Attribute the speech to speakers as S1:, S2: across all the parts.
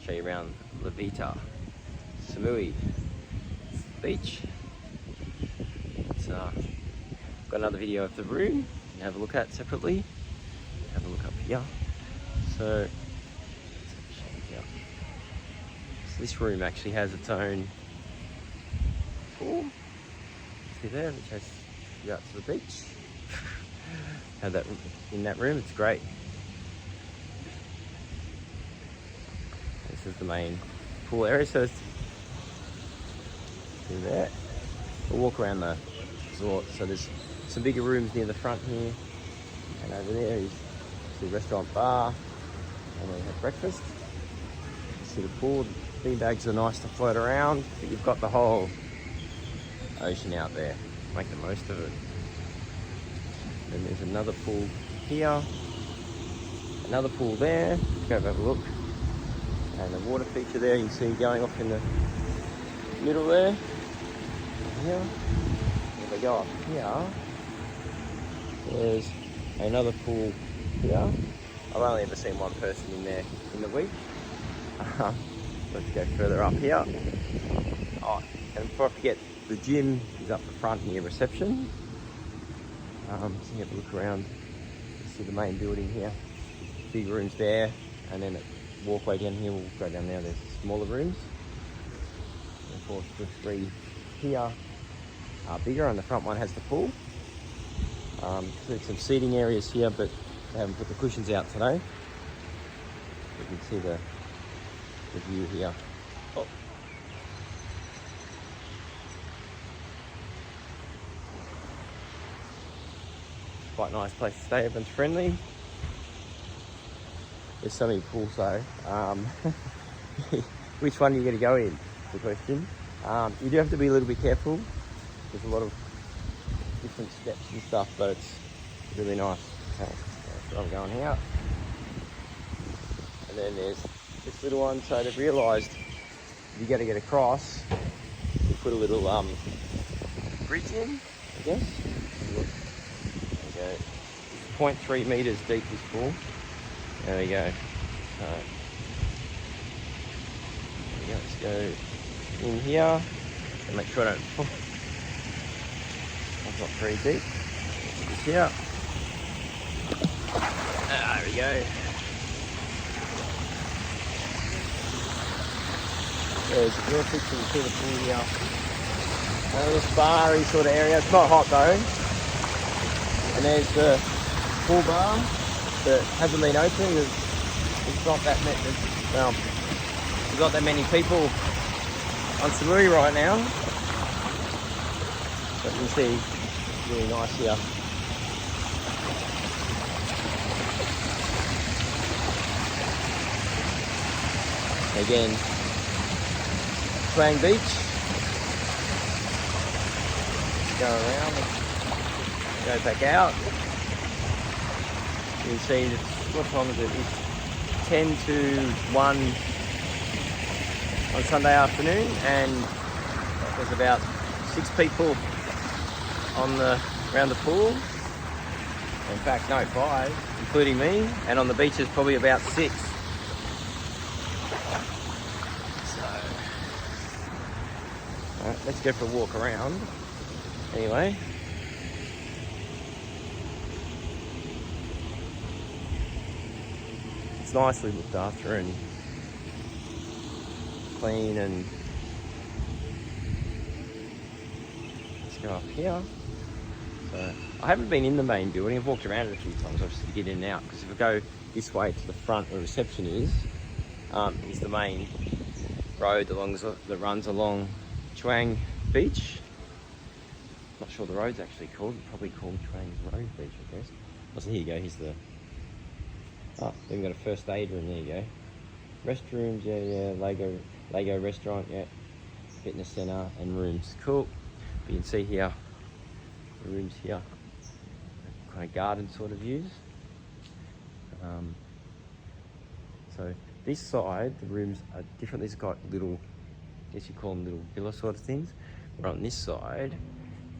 S1: show you around Vida, Samui beach. It's got another video of the room you can have a look at separately. Have a look up here. So this room actually has its own pool. See there, which has you out to the beach. Have that in that room, it's great. This is the main pool area, so it's through there. We'll walk around the resort. So there's some bigger rooms near the front here, and over there is the restaurant bar, and we have breakfast. You see the pool, the bean bags are nice to float around, but you've got the whole ocean out there. Make the most of it. Then there's another pool here, another pool there. Let's go have a look. And the water feature there, you can see going off in the middle there. Here. If I go up here, there's another pool here. I've only ever seen one person in there in the week. Let's go further up here. Oh, and before I forget, the gym is up the front near reception. So you have a look around. You see the main building here. Big rooms there, and then a walkway down here. We'll go down now. There's smaller rooms. And of course, the three here are bigger, and the front one has the pool. There's some seating areas here, but they haven't put the cushions out today. You can see the view here. Oh. Quite a nice place to stay, everyone's friendly. There's so many pools though. Which one are you going to go in? Is the question. You do have to be a little bit careful. There's a lot of different steps and stuff, but it's really nice. Okay, so I'm going out. And then there's this little one. So they've realised if you got to get across, you put a little bridge in, I guess. Look. There we go. 0.3 metres deep this pool. There we go. So, let's go in here and make sure I don't fall. That's not very deep. Just here. There we go. There's a real picture to the pool here. A little spa-y sort of area. It's not hot though. And there's the pool bar that hasn't been open. There's not that many. Well, there's not that many people on Samui right now. But you can see it's really nice here. Again, Chaweng Beach. Go around, go back out. You can see that, what time is it? It's 10 to 1 on Sunday afternoon, and there's about 6 people around the pool. In fact, no, 5, including me, and on the beach is probably about 6. Let's go for a walk around. Anyway. It's nicely looked after and clean, and let's go up here. So I haven't been in the main building. I've walked around it a few times obviously to get in and out, because if I go this way to the front where reception is the main road that runs along Chaweng Beach. Not sure the road's actually called. Probably called Chaweng Road Beach, I guess. Oh, so here you go. Here's the. Oh, they've got a first aid room. There you go. Restrooms, yeah. Lego restaurant, yeah. Fitness center and rooms. Cool. But you can see here the rooms here. Kind of garden sort of views. So this side, the rooms are different. These have got little, I guess you call them little villa sort of things. But on this side,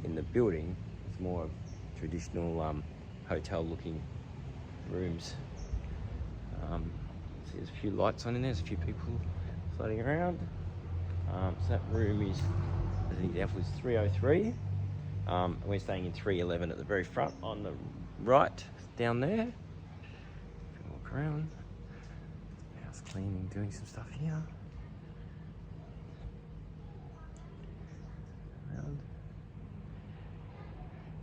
S1: in the building, it's more traditional hotel looking rooms. See, there's a few lights on in there. There's a few people floating around. So that room is, as an example, is 303. And we're staying in 311 at the very front on the right down there. Walk around. House cleaning, doing some stuff here. Around.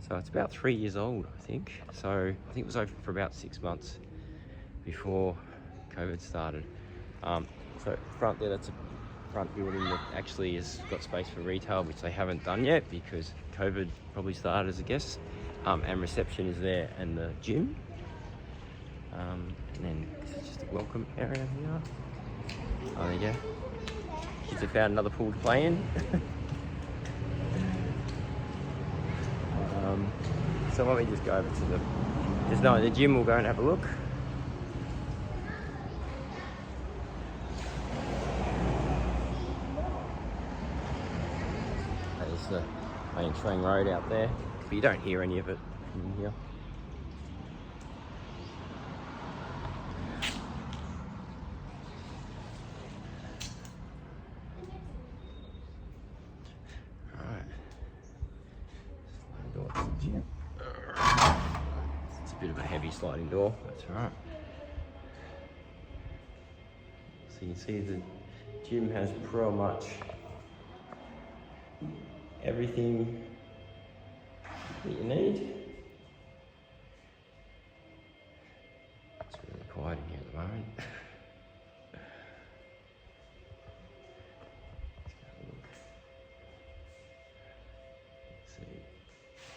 S1: So it's about 3 years old, I think. So I think it was open for about 6 months before COVID started. So front there, that's a front building that actually has got space for retail, which they haven't done yet because COVID probably started as a guest. And reception is there, and the gym. And then this is just a welcome area here. Oh, there you go. Kids have found another pool to play in. So why don't we just go over to the gym, we'll go and have a look. There's the main Chaweng Road out there, but you don't hear any of it from here. It's a bit of a heavy sliding door, that's right. So you can see the gym has pretty much everything that you need. It's really quiet in here at the moment.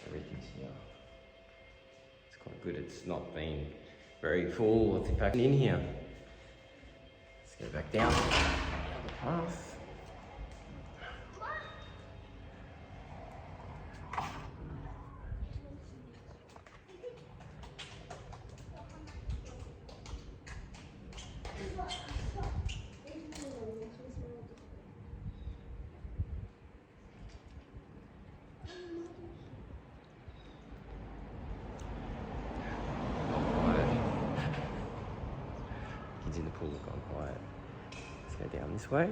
S1: Everything's here. It's quite good. It's not been very full. Let's get back in here. Let's go back down the path. In the pool have gone quiet. Let's go down this way.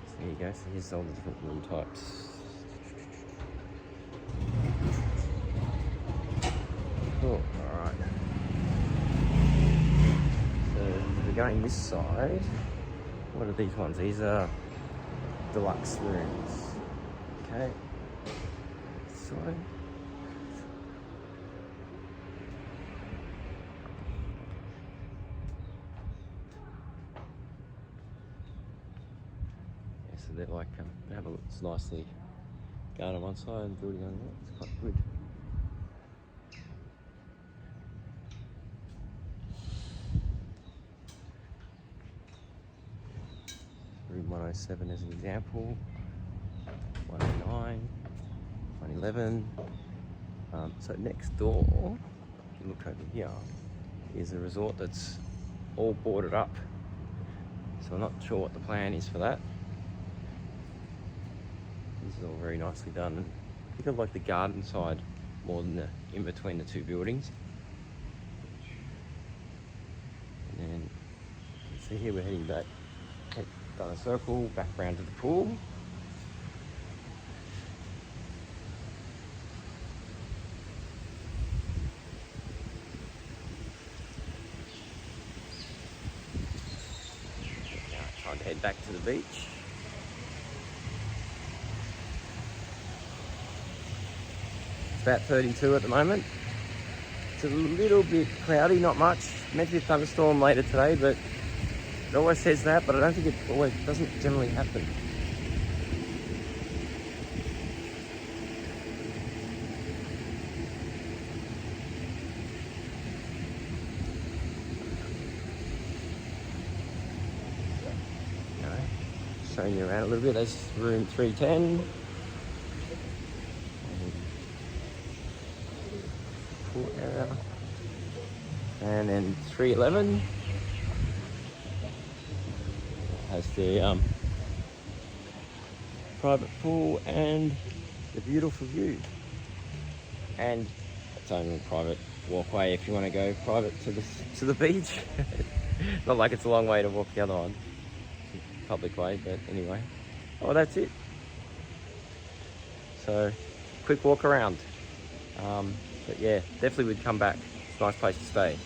S1: So there you go. So here's all the different room types. Cool. Alright. So we're going this side. What are these ones? These are deluxe rooms. Okay. This way. So they're like, they have a look, it's nicely going on one side and building on the other. It's quite good. Room 107 as an example, 109, 111. So next door, if you look over here, is a resort that's all boarded up. So I'm not sure what the plan is for that. This is all very nicely done. I think I like the garden side more than the in between the two buildings. And then you can see here we're heading back, done a circle, back round to the pool. Now trying to head back to the beach. About 32 at the moment. It's a little bit cloudy, not much. Meant to be a thunderstorm later today, but it always says that, but I don't think it doesn't generally happen. Showing you around a little bit. There's room 310. Area. And then 311 has the private pool and the beautiful view, and its own private walkway if you want to go private to the beach. Not like it's a long way to walk the other one. Public way, but anyway. Oh, that's it. So, quick walk around. But yeah, definitely would come back. It's a nice place to stay.